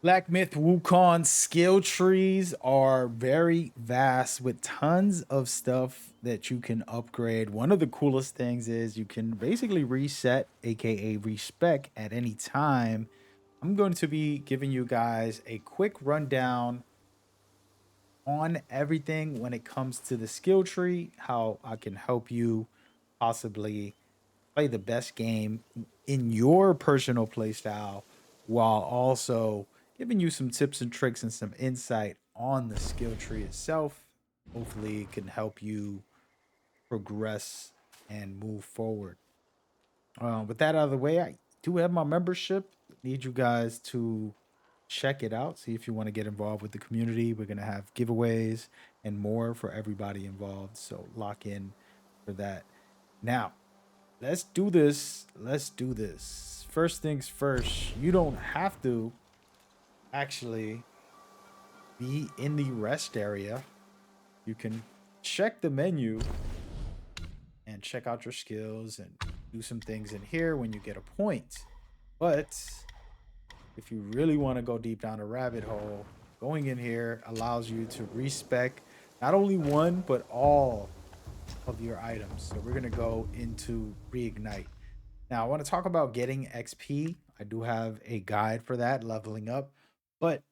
Black Myth WuKong skill trees are very vast with tons of stuff that you can upgrade. One of the coolest things is you can basically reset, aka respec, at any time. I'm going to be giving you guys a quick rundown on everything when it comes to the skill tree, how I can help you possibly play the best game in your personal playstyle while also giving you some tips and tricks and some insight on the skill tree itself. Hopefully, it can help you progress and move forward. With that out of the way, I do have my membership. Need you guys to check it out. See if you want to get involved with the community. We're gonna have giveaways and more for everybody involved. So lock in for that. Now, let's do this. Let's do this. First things first, you don't have to actually be in the rest area. You can check the menu and check out your skills and do some things in here when you get a point. But if you really want to go deep down a rabbit hole, going in here allows you to respec not only one, but all of your items. So we're going to go into reignite. Now, I want to talk about getting XP. I do have a guide for that, leveling up. But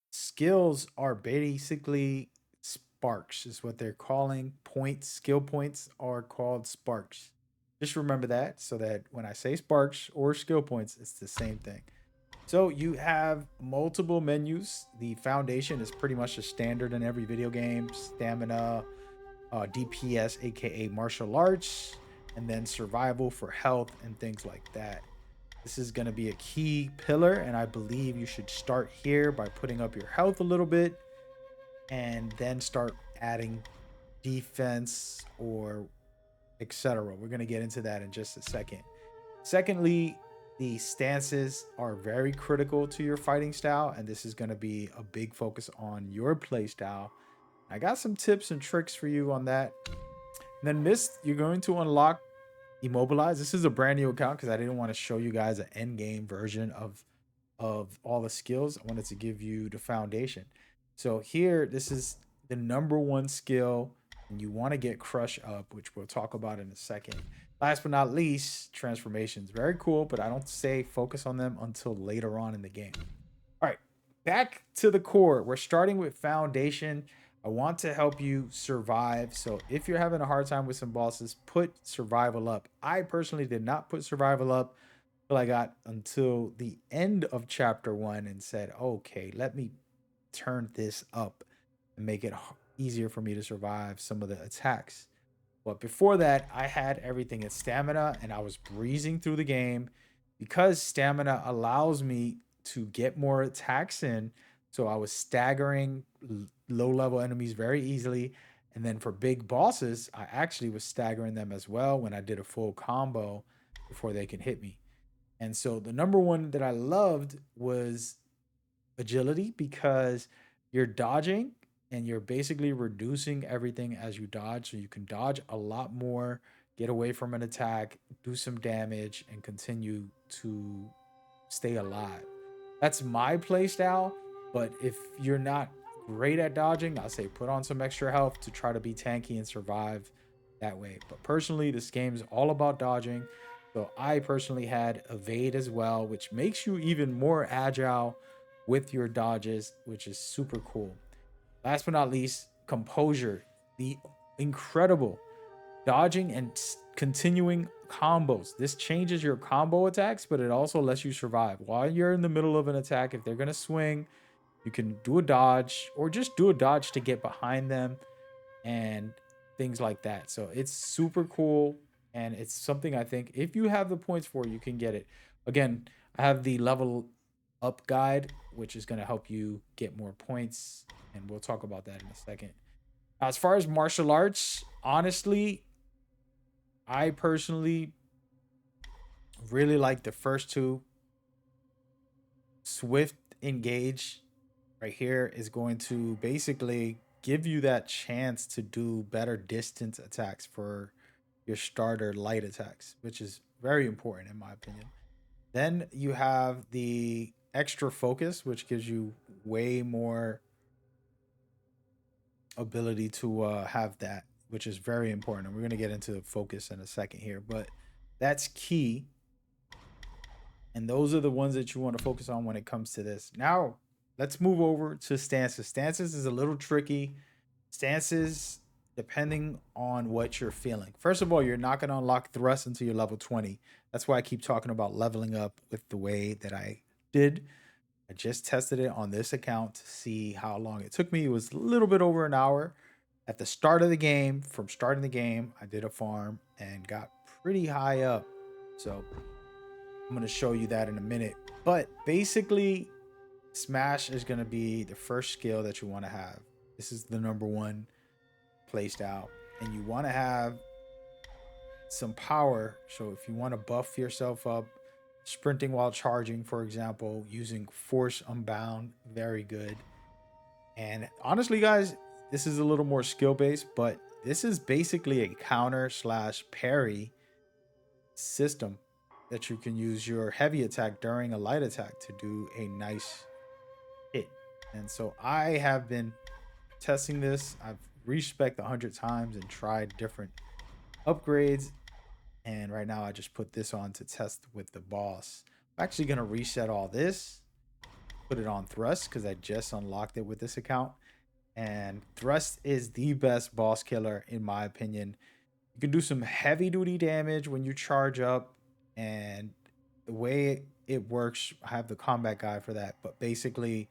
skills are basically sparks, is what they're calling points. Skill points are called sparks. Just remember that so that when I say sparks or skill points, it's the same thing. So you have multiple menus. The foundation is pretty much the standard in every video game: stamina, DPS, aka martial arts, and then survival for health and things like that. This is going to be a key pillar, and I believe you should start here by putting up your health a little bit and then start adding defense or etc. We're going to get into that in just a second. Secondly, the stances are very critical to your fighting style, and this is going to be a big focus on your play style. I got some tips and tricks for you on that. And then Mist, you're going to unlock Immobilize. This is a brand new account because I didn't want to show you guys an end game version of all the skills. I wanted to give you the foundation. So here, this is the number one skill, and you want to get Crush up, which we'll talk about in a second. Last but not least, transformations. Very cool, but I don't say focus on them until later on in the game. All right, back to the core. We're starting with foundation. I want to help you survive. So if you're having a hard time with some bosses, put survival up. I personally did not put survival up till I got until the end of chapter one and said, okay, let me turn this up and make it easier for me to survive some of the attacks. But before that, I had everything at stamina and I was breezing through the game because stamina allows me to get more attacks in. So I was staggering low level enemies very easily. And then for big bosses, I actually was staggering them as well when I did a full combo before they can hit me. And so the number one that I loved was agility because you're dodging and you're basically reducing everything as you dodge. So you can dodge a lot more, get away from an attack, do some damage, and continue to stay alive. That's my play style. But if you're not great at dodging, I'll say put on some extra health to try to be tanky and survive that way. But personally, this game is all about dodging. So I personally had evade as well, which makes you even more agile with your dodges, which is super cool. Last but not least, composure. The incredible dodging and continuing combos. This changes your combo attacks, but it also lets you survive. While you're in the middle of an attack, if they're going to swing, you can do a dodge or just do a dodge to get behind them and things like that. So it's super cool. And it's something I think if you have the points for, you can get it. Again, I have the level up guide, which is going to help you get more points. And we'll talk about that in a second. As far as martial arts, honestly, I personally really like the first two. Swift engage right here is going to basically give you that chance to do better distance attacks for your starter light attacks, which is very important in my opinion. Then you have the extra focus, which gives you way more ability to have that, which is very important. And we're going to get into focus in a second here, but that's key. And those are the ones that you want to focus on when it comes to this. Now, let's move over to stances. Stances is a little tricky. Stances, depending on what you're feeling. First of all, you're not going to unlock thrust until you're level 20. That's why I keep talking about leveling up with the way that I did. I just tested it on this account to see how long it took me. It was a little bit over an hour. At the start of the game, from starting the game, I did a farm and got pretty high up. So I'm going to show you that in a minute. But basically, Smash is going to be the first skill that you want to have. This is the number one placed out. And you want to have some power. So if you want to buff yourself up, sprinting while charging, for example, using Force Unbound, very good. And honestly, guys, this is a little more skill based, but this is basically a counter slash parry system that you can use your heavy attack during a light attack to do a nice hit. And so I have been testing this. I've respec 100 times and tried different upgrades. And right now I just put this on to test with the boss. I'm actually going to reset all this, put it on thrust because I just unlocked it with this account. And thrust is the best boss killer in my opinion. You can do some heavy duty damage when you charge up, and the way it works, I have the combat guide for that. But basically,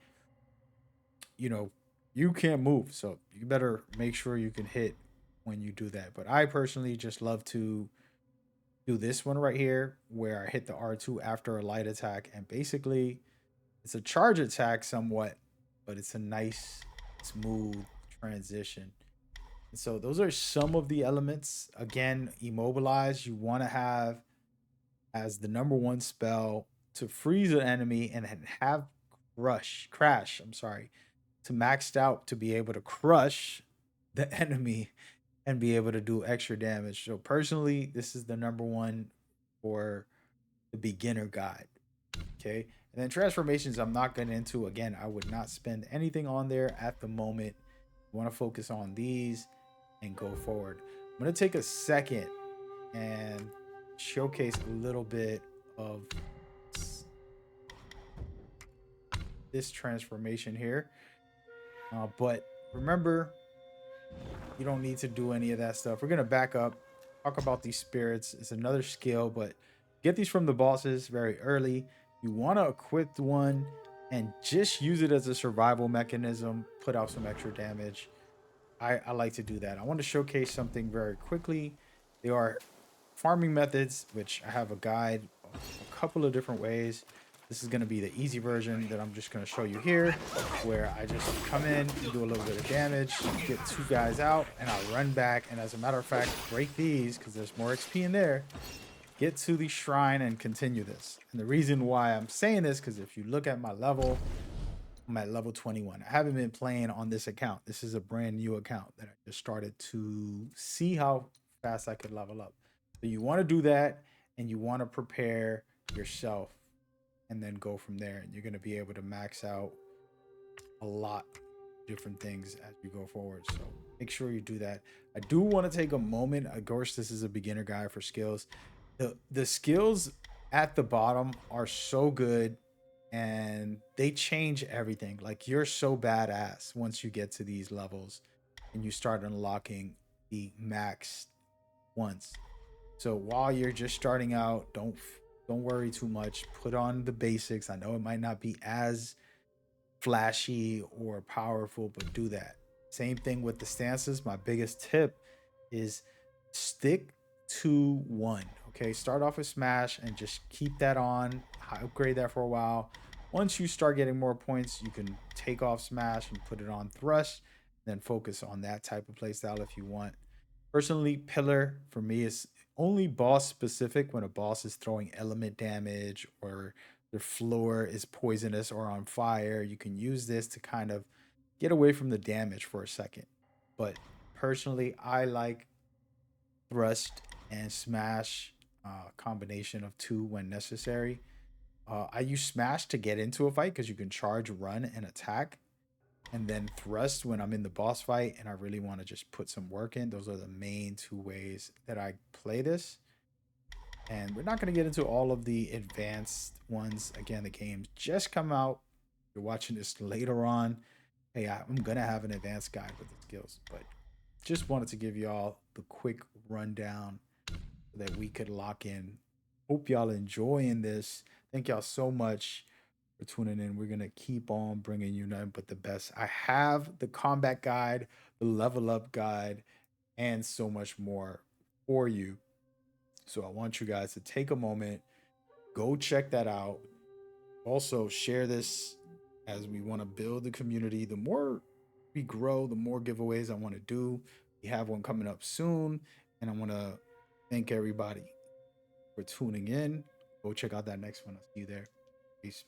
you know, you can't move, so you better make sure you can hit when you do that. But I personally just love to do this one right here where I hit the R2 after a light attack, and basically it's a charge attack somewhat, but it's a nice smooth transition. And so those are some of the elements. Again, immobilize, you want to have as the number one spell to freeze an enemy and then have crash, I'm sorry, to maxed out to be able to crush the enemy and be able to do extra damage. So personally, this is the number one for the beginner guide. Okay. And then transformations, I'm not getting into. Again, I would not spend anything on there at the moment. You want to focus on these and go forward. I'm going to take a second and showcase a little bit of this transformation here. But remember, you don't need to do any of that stuff. We're going to back up, talk about these spirits. It's another skill, but get these from the bosses very early. You want to equip one and just use it as a survival mechanism, put out some extra damage. I like to do that. I want to showcase something very quickly. They are farming methods, which I have a guide of a couple of different ways. This is going to be the easy version that I'm just going to show you here, where I just come in and do a little bit of damage, get two guys out, and I'll run back. And as a matter of fact, break these because there's more XP in there. Get to the shrine and continue this. And the reason why I'm saying this, because if you look at my level, I'm at level 21. I haven't been playing on this account. This is a brand new account that I just started to see how fast I could level up. So you want to do that, and you want to prepare yourself and then go from there. And you're going to be able to max out a lot of different things as you go forward. So make sure you do that. I do want to take a moment. Of course, this is a beginner guide for skills. The skills at the bottom are so good and they change everything. Like you're so badass once you get to these levels and you start unlocking the max ones. So while you're just starting out, don't worry too much. Put on the basics. I know it might not be as flashy or powerful, but do that. Same thing with the stances. My biggest tip is stick to one. Okay, start off with Smash and just keep that on. Upgrade that for a while. Once you start getting more points, you can take off Smash and put it on Thrust, then focus on that type of playstyle if you want. Personally, Pillar for me is only boss specific when a boss is throwing element damage or their floor is poisonous or on fire. You can use this to kind of get away from the damage for a second. But personally, I like Thrust and Smash, combination of two when necessary. I use smash to get into a fight because you can charge, run, and attack, and then thrust when I'm in the boss fight and I really want to just put some work in. Those are the main two ways that I play this. And we're not going to get into all of the advanced ones. Again, the games just come out. You're watching this later on. Hey, I'm going to have an advanced guide with the skills, but just wanted to give y'all the quick rundown so that we could lock in. Hope y'all enjoying this. Thank y'all so much for tuning in. We're going to keep on bringing you nothing but the best. I have the combat guide, the level up guide, and so much more for you. So I want you guys to take a moment, go check that out. Also, share this as we want to build the community. The more we grow, the more giveaways I want to do. We have one coming up soon, and I want to thank everybody for tuning in. Go check out that next one. I'll see you there. Peace.